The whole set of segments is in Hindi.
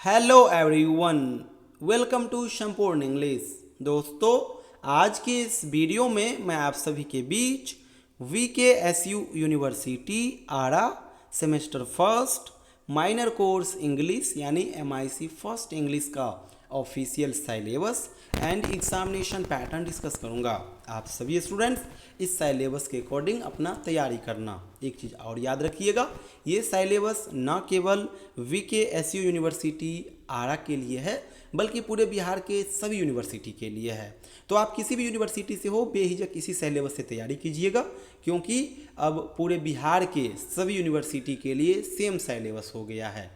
हेलो एवरीवन, वेलकम टू संपूर्ण इंग्लिश। दोस्तों, आज के इस वीडियो में मैं आप सभी के बीच VKSU university Arrah semester first minor course English यानी MIC फर्स्ट इंग्लिश का official syllabus and examination pattern discuss करूंगा। आप सभी स्टूडेंट्स इस सिलेबस के अकॉर्डिंग अपना तैयारी करना। एक चीज़ और याद रखिएगा, ये सिलेबस न केवल VKSU यूनिवर्सिटी आरा के लिए है बल्कि पूरे बिहार के सभी यूनिवर्सिटी के लिए है। तो आप किसी भी यूनिवर्सिटी से हो, बेहिचक इसी सिलेबस से तैयारी कीजिएगा, क्योंकि अब पूरे बिहार के सभी यूनिवर्सिटी के लिए सेम सिलेबस हो गया है।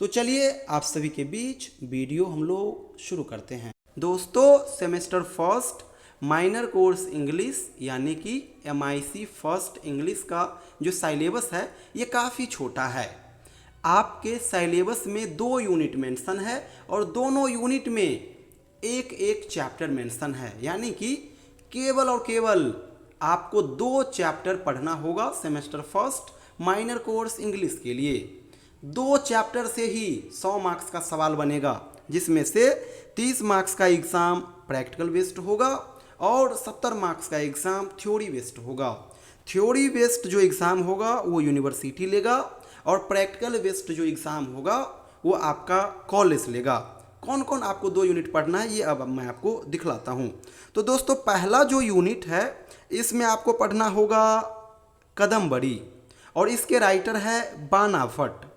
तो चलिए आप सभी के बीच वीडियो हम लोग शुरू करते हैं। दोस्तों, semester first minor course English यानी कि MIC फर्स्ट इंग्लिश का जो सिलेबस है ये काफ़ी छोटा है। आपके सिलेबस में 2 यूनिट मेंशन है और दोनों यूनिट में एक एक चैप्टर मेंशन है, यानी कि केवल और केवल आपको 2 चैप्टर पढ़ना होगा semester first minor course English के लिए। 2 चैप्टर से ही 100 मार्क्स का सवाल बनेगा, जिसमें से 30 मार्क्स का एग्ज़ाम प्रैक्टिकल बेस्ड होगा और 70 मार्क्स का एग्ज़ाम थ्योरी बेस्ड होगा। थ्योरी बेस्ड जो एग्ज़ाम होगा वो यूनिवर्सिटी लेगा और प्रैक्टिकल बेस्ड जो एग्ज़ाम होगा वो आपका कॉलेज लेगा। कौन कौन आपको 2 यूनिट पढ़ना है ये अब मैं आपको दिखलाता हूँ। तो दोस्तों, पहला जो यूनिट है इसमें आपको पढ़ना होगा कदमबड़ी और इसके राइटर है बाना भट्ट।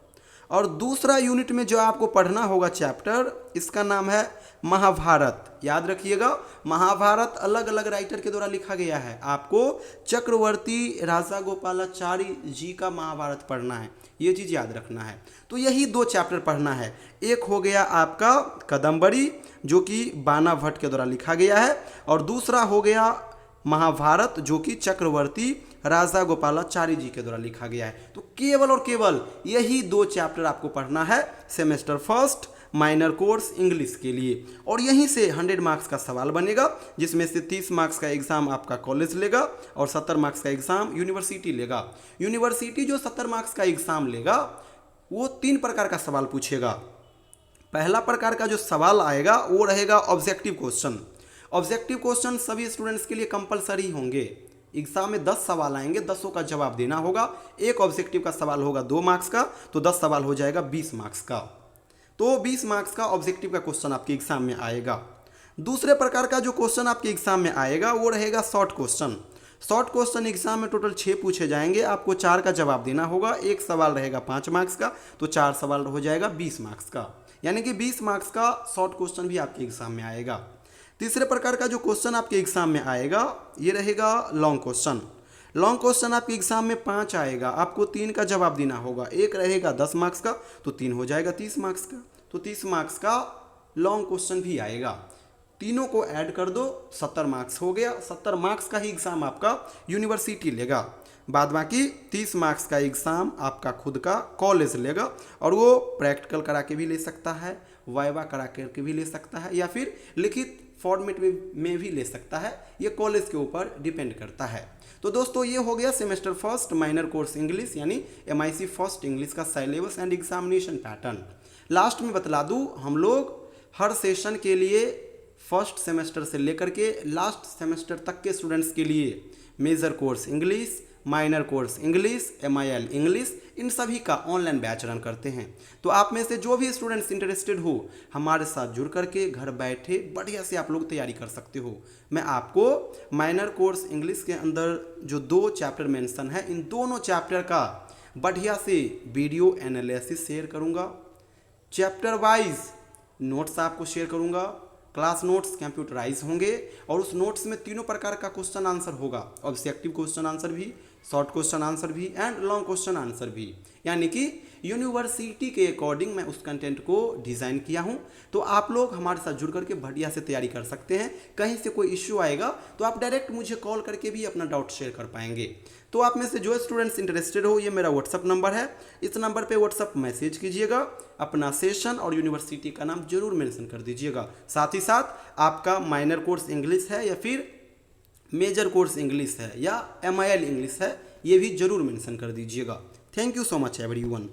और दूसरा यूनिट में जो आपको पढ़ना होगा चैप्टर, इसका नाम है महाभारत। याद रखिएगा, महाभारत अलग अलग राइटर के द्वारा लिखा गया है। आपको चक्रवर्ती राजा गोपालाचारी जी का महाभारत पढ़ना है, ये चीज़ याद रखना है। तो यही 2 चैप्टर पढ़ना है। एक हो गया आपका कदमबड़ी जो कि बाना भट्ट के द्वारा लिखा गया है, और दूसरा हो गया महाभारत जो कि चक्रवर्ती राजा गोपालाचारी जी के द्वारा लिखा गया है। तो केवल और केवल यही 2 चैप्टर आपको पढ़ना है semester first minor course English के लिए, और यहीं से 100 मार्क्स का सवाल बनेगा, जिसमें से 30 मार्क्स का एग्जाम आपका कॉलेज लेगा और 70 मार्क्स का एग्जाम यूनिवर्सिटी लेगा। यूनिवर्सिटी जो 70 मार्क्स का एग्जाम लेगा वो 3 प्रकार का सवाल पूछेगा। पहला प्रकार का जो सवाल आएगा वो रहेगा ऑब्जेक्टिव क्वेश्चन। ऑब्जेक्टिव क्वेश्चन सभी स्टूडेंट्स के लिए कंपलसरी होंगे। एग्जाम में 10 सवाल आएंगे, 10 का जवाब देना होगा। एक ऑब्जेक्टिव का सवाल होगा 2 मार्क्स का, तो 10 सवाल हो जाएगा 20 मार्क्स का। तो 20 मार्क्स का ऑब्जेक्टिव का क्वेश्चन आपके एग्जाम में आएगा। दूसरे प्रकार का जो क्वेश्चन आपके एग्जाम में आएगा वो रहेगा short question. Short question exam में टोटल 6 पूछे जाएंगे, आपको 4 का जवाब देना होगा। एक सवाल रहेगा 5 मार्क्स का, तो 4 सवाल हो जाएगा 20 मार्क्स का, यानी कि 20 मार्क्स का शॉर्ट क्वेश्चन भी आपके एग्जाम में आएगा। तीसरे प्रकार का जो क्वेश्चन आपके एग्जाम में आएगा ये रहेगा लॉन्ग क्वेश्चन। लॉन्ग क्वेश्चन आपके एग्जाम में 5 आएगा, आपको 3 का जवाब देना होगा। एक रहेगा 10 मार्क्स का, तो 3 हो जाएगा 30 मार्क्स का, तो 30 मार्क्स का लॉन्ग क्वेश्चन भी आएगा। तीनों को ऐड कर दो, 70 मार्क्स हो गया। 70 मार्क्स का ही एग्ज़ाम आपका यूनिवर्सिटी लेगा। बाद बाकी 30 मार्क्स का एग्ज़ाम आपका खुद का कॉलेज लेगा, और वो प्रैक्टिकल करा के भी ले सकता है, वाइवा करा के भी ले सकता है, या फिर लिखित फॉर्मेट में भी ले सकता है। ये कॉलेज के ऊपर डिपेंड करता है। तो दोस्तों, ये हो गया semester first minor course English यानी MIC फर्स्ट इंग्लिश का syllabus and examination pattern. Last में बतला दूँ, हम लोग हर सेशन के लिए फर्स्ट सेमेस्टर से लेकर के लास्ट सेमेस्टर तक के स्टूडेंट्स के लिए major course English, minor course English, MIL English, इन सभी का ऑनलाइन बैच रन करते हैं। तो आप में से जो भी स्टूडेंट्स इंटरेस्टेड हो, हमारे साथ जुड़ करके घर बैठे बढ़िया से आप लोग तैयारी कर सकते हो। मैं आपको माइनर कोर्स इंग्लिश के अंदर जो 2 चैप्टर मेंशन है, इन दोनों चैप्टर का बढ़िया से वीडियो एनालिसिस शेयर करूँगा। चैप्टर वाइज नोट्स आपको शेयर करूँगा। क्लास नोट्स कंप्यूटराइज होंगे, और उस नोट्स में 3 प्रकार का क्वेश्चन आंसर होगा। ऑब्जेक्टिव क्वेश्चन आंसर भी, शॉर्ट क्वेश्चन आंसर भी एंड लॉन्ग क्वेश्चन आंसर भी, यानी कि यूनिवर्सिटी के अकॉर्डिंग मैं उस कंटेंट को डिज़ाइन किया हूं। तो आप लोग हमारे साथ जुड़ करके बढ़िया से तैयारी कर सकते हैं। कहीं से कोई इश्यू आएगा तो आप डायरेक्ट मुझे कॉल करके भी अपना डाउट शेयर कर पाएंगे। तो आप में से जो स्टूडेंट्स इंटरेस्टेड हो, ये मेरा व्हाट्सअप नंबर है, इस नंबर पे व्हाट्सअप मैसेज कीजिएगा। अपना सेशन और यूनिवर्सिटी का नाम जरूर मेंशन कर दीजिएगा। साथ ही साथ आपका माइनर कोर्स इंग्लिश है या फिर मेजर कोर्स इंग्लिश है या MIL इंग्लिश है, ये भी जरूर मेंशन कर दीजिएगा। Thank you so much everyone.